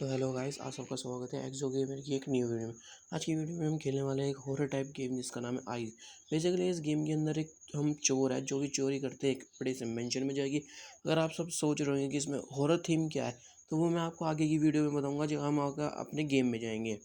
तो hello guys, आप सबका स्वागत है एक्सो गेमर की एक न्यू वीडियो में। आज की वीडियो में हम खेलने वाले हैं एक हॉरर टाइप गेम जिसका नाम है आइज। बेसिकली इस गेम के अंदर एक हम चोर है जो कि चोरी करते हैं एक बड़े से मेंशन में जाएगी। अगर आप सब सोच रहे हैं कि इसमें हॉरर थीम क्या है तो वो मैं आपको आगे की वीडियो में बताऊँगा जब हम आगे अपने गेम में जाएंगे।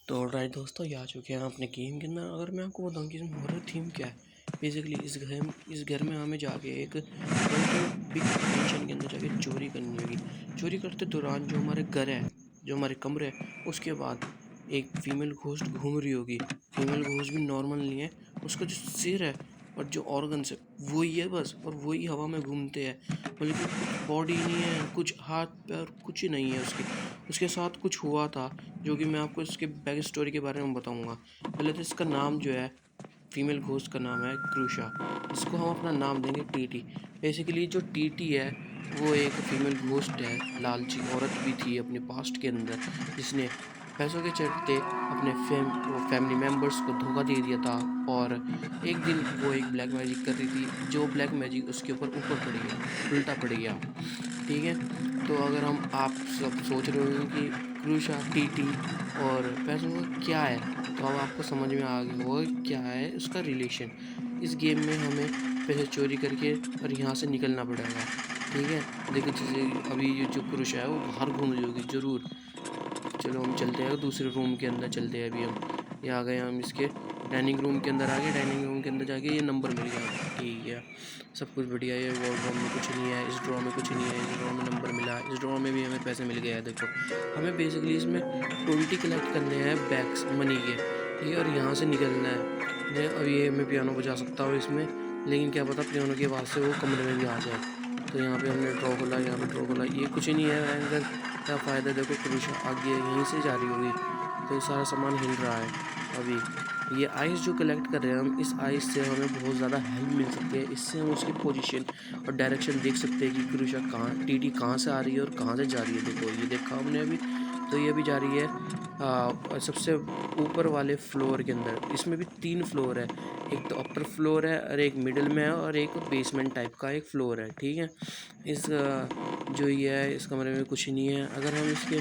तो राइट दोस्तों, ये आ चुके हैं अपने गेम के अंदर। अगर मैं आपको बताऊँ कि इसमें हॉरर थीम क्या है, बेसिकली इस घर में हमें जाके एक बिग मेंशन के अंदर जाके चोरी करनी होगी। चोरी करते दौरान जो हमारे घर है, जो हमारे कमरे है, उसके बाद एक फीमेल घोस्ट घूम रही होगी। फीमेल घोस्ट भी नॉर्मल नहीं है, उसका जो सिर है और जो ऑर्गन्स है वही है बस, और वही हवा में घूमते हैं। बल्कि कुछ बॉडी नहीं है, कुछ हाथ पैर कुछ ही नहीं है उसके साथ कुछ हुआ था जो कि मैं आपको इसके बैक स्टोरी के बारे में बताऊंगा। पहले तो इसका नाम जो है, फीमेल घोस्ट का नाम है क्रूशा। इसको हम अपना नाम देंगे टीटी। बेसिकली जो टीटी है वो एक फीमेल घोस्ट है, लालची औरत भी थी अपने पास्ट के अंदर, जिसने पैसों के चलते अपने फैमिली मेम्बर्स को धोखा दे दिया था। और एक दिन वो एक ब्लैक मैजिक कर रही थी, जो ब्लैक मैजिक उसके ऊपर पड़ गया, उल्टा पड़ गया। ठीक है, तो अगर आप सब सोच रहे हो कि क्रूशा टीटी और पैसों का क्या है, तो अब आपको समझ में आ गया होगा क्या है उसका रिलेशन। इस गेम में हमें पैसे चोरी करके और यहाँ से निकलना पड़ेगा। ठीक है, देखो जैसे अभी ये जो क्रूशा है वो बाहर घूम रही होगी ज़रूर। चलो हम चलते हैं दूसरे रूम के अंदर, चलते हैं अभी हम। ये आ गए हम इसके डाइनिंग रूम के अंदर। आ गए डाइनिंग रूम के अंदर जाके ये नंबर मिल गया। ठीक है, सब कुछ बढ़िया है। वार्डरोब में कुछ नहीं है, इस ड्रॉर में कुछ नहीं है, इस ड्रॉर में नंबर मिला, इस ड्रॉर में भी हमें पैसे मिल गए हैं। देखो हमें बेसिकली इसमें 20 कलेक्ट करने हैं बैग्स मनी के। ठीक है, और यहाँ से निकलना है। अब ये मैं पियानो बजा सकता हूँ इसमें, लेकिन क्या पता पियानो की आवाज़ से वो कमरे में भी आ जाए। तो यहाँ पे हमने ड्रॉ खोला, यहाँ पे ड्रॉ खोला, ये कुछ नहीं है एंगल क्या फ़ायदा। देखो क्रूशा आगे यहीं से जा रही होगी, तो ये सारा सामान हिल रहा है। अभी ये आइस जो कलेक्ट कर रहे हैं हम, इस आइस से हमें बहुत ज़्यादा हेल्प मिल सकती है। इससे हम उसकी पोजीशन और डायरेक्शन देख सकते हैं कि क्रूशा कहाँ, टीटी कहाँ से आ रही है और कहाँ से जा रही है। देखो ये देखा हमने अभी, तो ये अभी जा रही है सबसे ऊपर वाले फ्लोर के अंदर। इसमें भी 3 फ्लोर है, एक तो अपर फ्लोर है और एक मिडिल में है और एक बेसमेंट टाइप का एक फ्लोर है। ठीक है, इस जो ये है इस कमरे में कुछ नहीं है। अगर हम इसके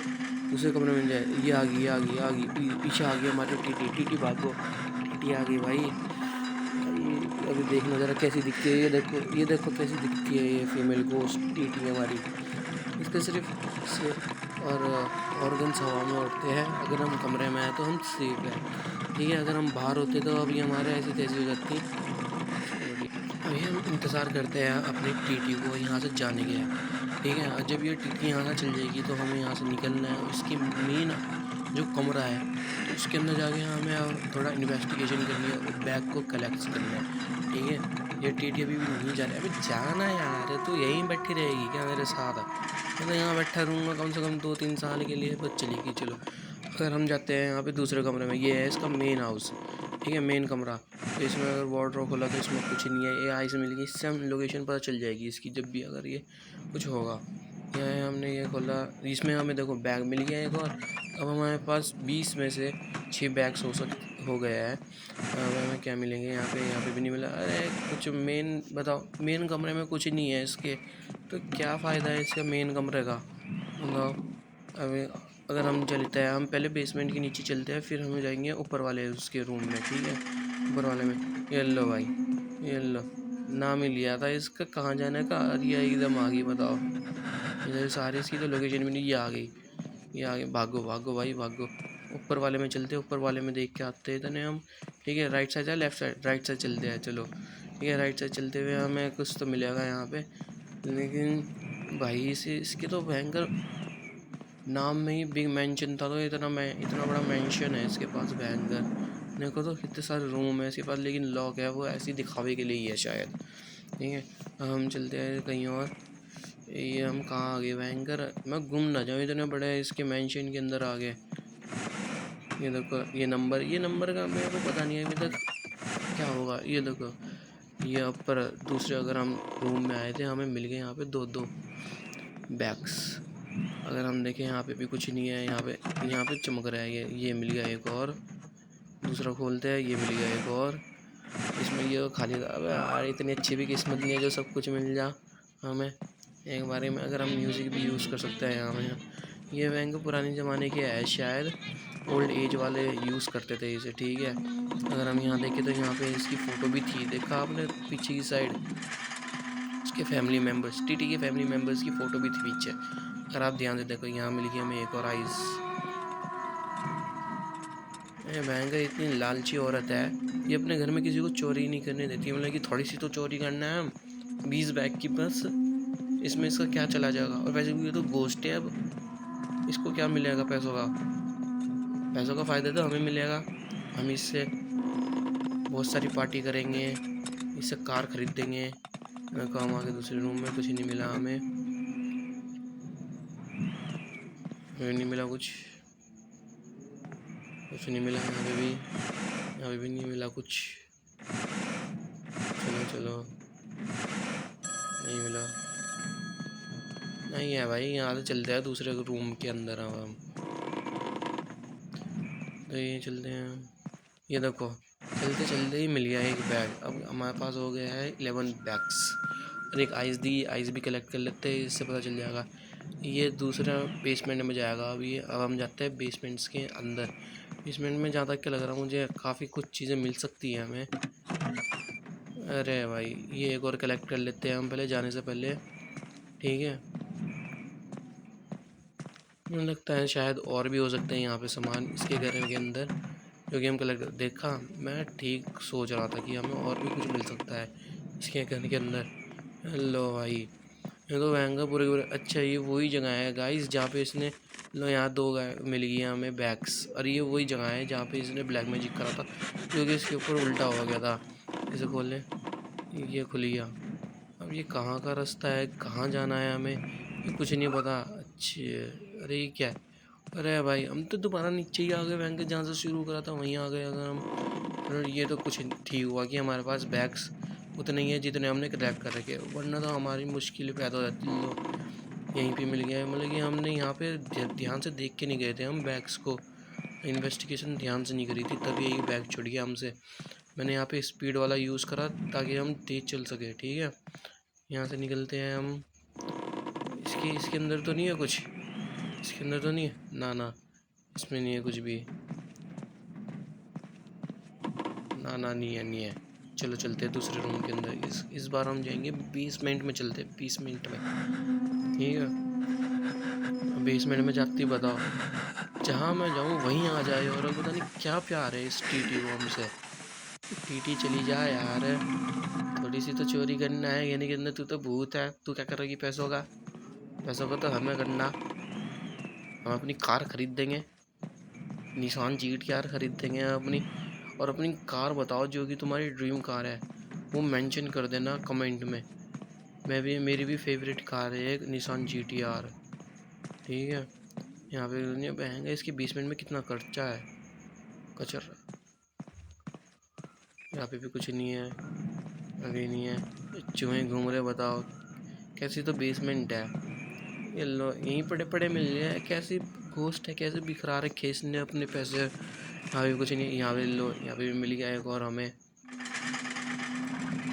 दूसरे कमरे में जाए, ये आ गई, आ गई, आ गई, पीछे आ गई हमारे टीटी। टीटी भागो, टीटी आ गई भाई। अभी देखना ज़रा कैसी दिखती है, ये देखो कैसी दिखती है ये फीमेल घोस्ट टीटी हमारी। इसके सिर्फ सिर और ऑर्गन्स हवा में उड़ते हैं। अगर हम कमरे में आए तो हम सेफ है। ठीक है, अगर हम बाहर होते तो अभी हमारे ऐसी तैसी हो जाती। अभी हम इंतज़ार करते हैं अपनी टीटी को यहाँ से जाने के। ठीक है, और जब ये टीटी यहाँ से चल जाएगी तो हमें यहाँ से निकलना है। इसकी मेन जो कमरा है तो उसके अंदर जाके हमें और थोड़ा इन्वेस्टिगेशन करनी है और बैग को कलेक्ट करना है। ठीक है, ये टीटी अभी भी नहीं जा रहा है। अभी जाना है यार, तो यहीं बैठी रहेगी क्या मेरे साथ? मैं तो यहाँ बैठा रहूँगा कम से कम 2-3 साल के लिए, बस चलेगी। चलो अगर हम जाते हैं यहाँ पे दूसरे कमरे में, ये है इसका मेन हाउस। ठीक है, मेन कमरा। तो इसमें अगर वार्डरोब खोला तो इसमें कुछ नहीं है। ये आई से मिल गई, इससे हम लोकेशन पता चल जाएगी इसकी जब भी अगर ये कुछ होगा। यहाँ हमने ये खोला, इसमें हमें देखो बैग मिल गया एक और। अब हमारे पास 20 में से 6 बैग्स हो गया है। अब हमें क्या मिलेंगे यहाँ पे भी नहीं मिला। अरे कुछ मेन बताओ, मेन कमरे में कुछ नहीं है इसके, तो क्या फ़ायदा है इसका मेन कमरे का बताओ। अभी अगर हम चलते हैं, हम पहले बेसमेंट के नीचे चलते हैं, फिर हम जाएंगे ऊपर वाले उसके रूम में। ठीक है, ऊपर वाले में ये लो भाई, ये लो, नाम ही लिया था इसका कहाँ जाने का, और ये एकदम आ गई। बताओ इधर सारी इसकी तो लोकेशन भी नहीं, ये आ गई, ये आ गई। भागो भागो भाई भागो, ऊपर वाले में चलते, ऊपर वाले में देख के आते हैं इतने हम। ठीक है, राइट साइड है लेफ्ट साइड, राइट साइड चलते हैं। चलो ठीक है, राइट साइड चलते हुए हमें कुछ तो मिलेगा यहाँ पे, लेकिन भाई इसके तो भयंकर नाम में ही बिग मेंशन था, तो इतना बड़ा मेंशन है इसके पास भयंकर। देखो तो कितने सारे रूम है इसके पास, लेकिन लॉक है, वो ऐसे दिखावे के लिए ही है शायद। ठीक है, अब हम चलते हैं कहीं और। ये हम कहाँ आ गए भयंकर, मैं गुम ना जाऊँ इतने बड़े इसके मेंशन के अंदर आ गए। ये देखो ये नंबर का मेरे को पता नहीं है अभी तक क्या होगा। ये देखो ये ऊपर दूसरे, अगर हम रूम में आए थे हमें मिल गए यहाँ पे 2-2 बैग्स। अगर हम देखें यहाँ पे भी कुछ नहीं है, यहाँ पे चमक रहा है। ये मिल गया एक और, दूसरा खोलते हैं, ये मिल गया एक और। इसमें ये खाली, अबे यार इतनी अच्छी भी किस्मत नहीं है जो सब कुछ मिल जा हमें एक बारे में। अगर हम म्यूज़िक भी यूज़ कर सकते हैं यहाँ में, ये बैंक पुराने ज़माने के है शायद, ओल्ड एज वाले यूज़ करते थे इसे, ठीक है। अगर हम यहाँ देखें तो यहाँ पे इसकी फ़ोटो भी थी, देखा आपने पीछे की साइड, इसके फैमिली मेम्बर्स, टीटी के फैमिली मेम्बर्स की फ़ोटो भी थी पीछे। अगर आप ध्यान से देखो, यहाँ मिल गई हमें एक और आइस। ये बैंक इतनी लालची औरत है, ये अपने घर में किसी को चोरी नहीं करने देती, मतलब कि थोड़ी सी तो चोरी करना है हम, 20 बैग की बस, इसमें इसका क्या चला जाएगा। और वैसे भी ये तो गोश्त है, अब इसको क्या मिलेगा पैसों का, पैसों का फ़ायदा तो हमें मिलेगा, हम इससे बहुत सारी पार्टी करेंगे, इससे कार खरीदेंगे। काम आगे दूसरे रूम में कुछ नहीं मिला हमें, नहीं मिला कुछ नहीं मिला, यहाँ पे भी नहीं मिला कुछ। चलो चलो, नहीं मिला, नहीं है भाई, यहाँ से चलते हैं दूसरे रूम के अंदर। अब हम तो ये चलते हैं, ये देखो चलते चलते ही मिल गया एक बैग। अब हमारे पास हो गया है 11 बैग्स, और एक आइस दी, आइस भी कलेक्ट कर लेते हैं, इससे पता चल जाएगा। ये दूसरा बेसमेंट में जाएगा अभी। अब हम जाते हैं बेसमेंट्स के अंदर। बेसमेंट में जहाँ तक क्या लग रहा है मुझे, काफ़ी कुछ चीज़ें मिल सकती हैं हमें। अरे भाई, ये एक और कलेक्ट कर लेते हैं हम पहले जाने से पहले, ठीक है। मुझे लगता है शायद और भी हो सकते हैं यहाँ पे सामान इसके घर के अंदर, जो कि हम कलेक्ट देखा। मैं ठीक सोच रहा था कि हमें और भी कुछ मिल सकता है इसके घर के अंदर। हेलो भाई, ये तो महंगा पूरे पूरे। अच्छा, ये वही जगह है गाइस जहाँ पे इसने, लो यहाँ दो मिल गई हमें बैग्स, और ये वही जगह है जहाँ पे इसने ब्लैक मैजिक करा था, जो कि इसके ऊपर उल्टा हो गया था। इसे खोल लें, ये खुल गया। अब ये कहाँ का रास्ता है, कहाँ जाना है हमें, ये कुछ नहीं पता। अच्छे, अरे ये क्या है, अरे भाई हम तो दोबारा नीचे ही आ गए, बैंक जहाँ से शुरू करा था वहीं आ गए अगर हम। और ये तो कुछ ठीक हुआ कि हमारे पास बैग्स उतने ही है जितने हमने कलेक्ट कर रखे, वरना तो हमारी मुश्किल पैदा हो जाती। लो यहीं पे मिल गया है, मतलब कि हमने यहाँ पे ध्यान से देख के नहीं गए थे हम बैग्स को, इन्वेस्टिगेशन ध्यान से नहीं करी थी, तभी यही बैग छुट गया हमसे। मैंने यहाँ पे स्पीड वाला यूज़ करा ताकि हम तेज़ चल सके, ठीक है। यहाँ से निकलते हैं हम। इसके अंदर तो नहीं है कुछ, इसके अंदर तो नहीं है, ना ना इसमें नहीं है कुछ भी, ना ना नहीं है। चलो चलते हैं दूसरे रूम के अंदर। इस बार हम जाएंगे बेसमेंट में, चलते हैं बेसमेंट में, ठीक है। बेसमेंट में जाती बताओ, जहाँ मैं जाऊँ वहीं आ जाए, और पता नहीं क्या प्यार है इस टीटी को हमसे। टीटी चली जा यार, थोड़ी सी तो चोरी करना है, यानी कि अंदर तू तो भूत है, तू क्या करेगी पैसों का, पैसों का तो हमें करना। हम अपनी कार खरीद देंगे, निशान जीट कार खरीद देंगे अपनी। और अपनी कार बताओ जो कि तुम्हारी ड्रीम कार है, वो मेंशन कर देना कमेंट में। मैं भी, मेरी भी फेवरेट कार है एक निशान GT-R, ठीक है। यहाँ पे दुनिया महंगा, इसके बेसमेंट में कितना खर्चा है, कचर। यहाँ पे भी कुछ नहीं है, अभी नहीं है। चूहे घूम रहे, बताओ कैसी तो बेसमेंट है। ये लो यहीं पड़े पड़े मिल रहे हैं, कैसी घोस्ट है, कैसे बिखरा रखे इसने अपने पैसे। यहाँ भी कुछ नहीं, यहाँ पे लो, यहाँ पे भी मिल गया एक और हमें,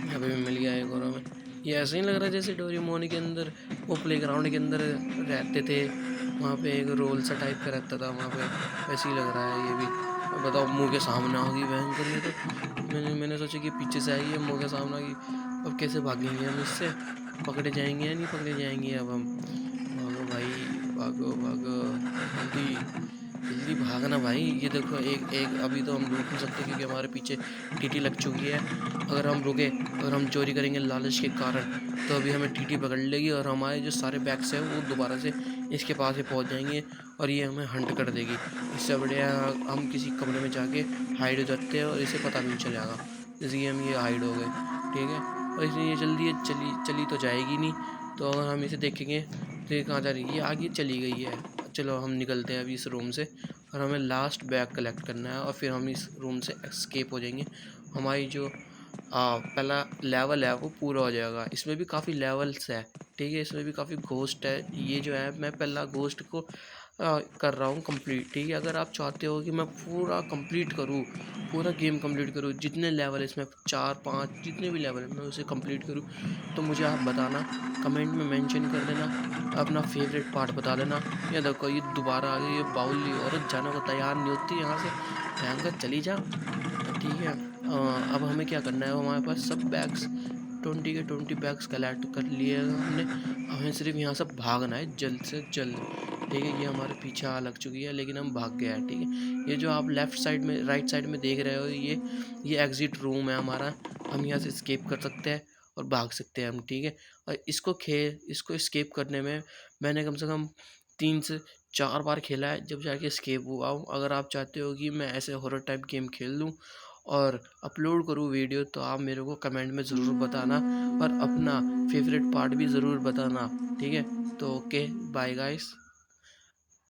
यहाँ पे भी मिल गया एक और हमें। ये ऐसे ही लग रहा है जैसे डोरेमोन के अंदर, वो प्लेग्राउंड के अंदर रहते थे, वहाँ पे एक रोल सा टाइप का रहता था वहाँ पे, वैसे ही लग रहा है ये भी। बताओ मुंह के सामने आ गई बहन कर, ये तो मैंने सोचा कि पीछे से आई है, मुंह के सामने आ गई। अब कैसे भागेंगे हम इससे, पकड़े जाएंगे या नहीं पकड़े जाएंगे अब हम। भागो भाई, भागो भागो, जल्दी जल्दी भागना भाई। ये देखो एक एक अभी तो हम रुक नहीं सकते क्योंकि हमारे पीछे टीटी लग चुकी है। अगर हम रुके, अगर हम चोरी करेंगे लालच के कारण, तो अभी हमें टीटी पकड़ लेगी और हमारे जो सारे बैग्स हैं वो दोबारा से इसके पास ही पहुंच जाएंगे, और ये हमें हंट कर देगी। इससे बढ़िया हम किसी कमरे में जाके हाइड हो जाते हैं और इसे पता भी नहीं चलेगा, जैसे कि हम ये हाइड हो गए, ठीक है। और इसलिए ये जल्दी चली चली तो जाएगी नहीं, तो अगर हम इसे देखेंगे तो ये कहाँ जा रही है, ये आगे चली गई है। चलो हम निकलते हैं अभी इस रूम से, और हमें लास्ट बैग कलेक्ट करना है, और फिर हम इस रूम से एस्केप हो जाएंगे। हमारी जो पहला लेवल है वो पूरा हो जाएगा। इसमें भी काफ़ी लेवल्स है, ठीक है। इसमें भी काफ़ी घोस्ट है। ये जो है मैं पहला घोस्ट को कर रहा हूँ कंप्लीट, ठीक है। अगर आप चाहते हो कि मैं पूरा कंप्लीट करूँ, पूरा गेम कंप्लीट करूँ, जितने लेवल है इसमें 4-5 जितने भी लेवल है मैं उसे कंप्लीट करूँ, तो मुझे आप बताना, कमेंट में मेंशन कर देना, अपना फेवरेट पार्ट बता देना। ये देखो ये दोबारा आ गई, ये बाउली औरत जाने को तैयार नहीं होती यहाँ से, भयंकर चली जा। ठीक है। अब हमें क्या करना है, हमारे पास सब बैग्स 20 के 20 बैग्स कलेक्ट कर लिए हैं हमने। हमें सिर्फ यहाँ से भागना है जल्द से जल्द, ठीक है। ये हमारे पीछे आ लग चुकी है लेकिन हम भाग गए हैं, ठीक है। ये जो आप लेफ्ट साइड में राइट साइड में देख रहे हो, ये एग्जिट रूम है हमारा। हम यहाँ से स्केप कर सकते हैं और भाग सकते हैं हम, ठीक है। और इसको स्केप करने में मैंने कम से कम 3 से 4 बार खेला है, जब जाके स्केप हुआ हूँ। अगर आप चाहते हो कि मैं ऐसे हॉरर टाइप गेम खेल लूँ और अपलोड करूँ वीडियो, तो आप मेरे को कमेंट में ज़रूर बताना और अपना फेवरेट पार्ट भी ज़रूर बताना, ठीक है। तो ओके, बाय गाइस।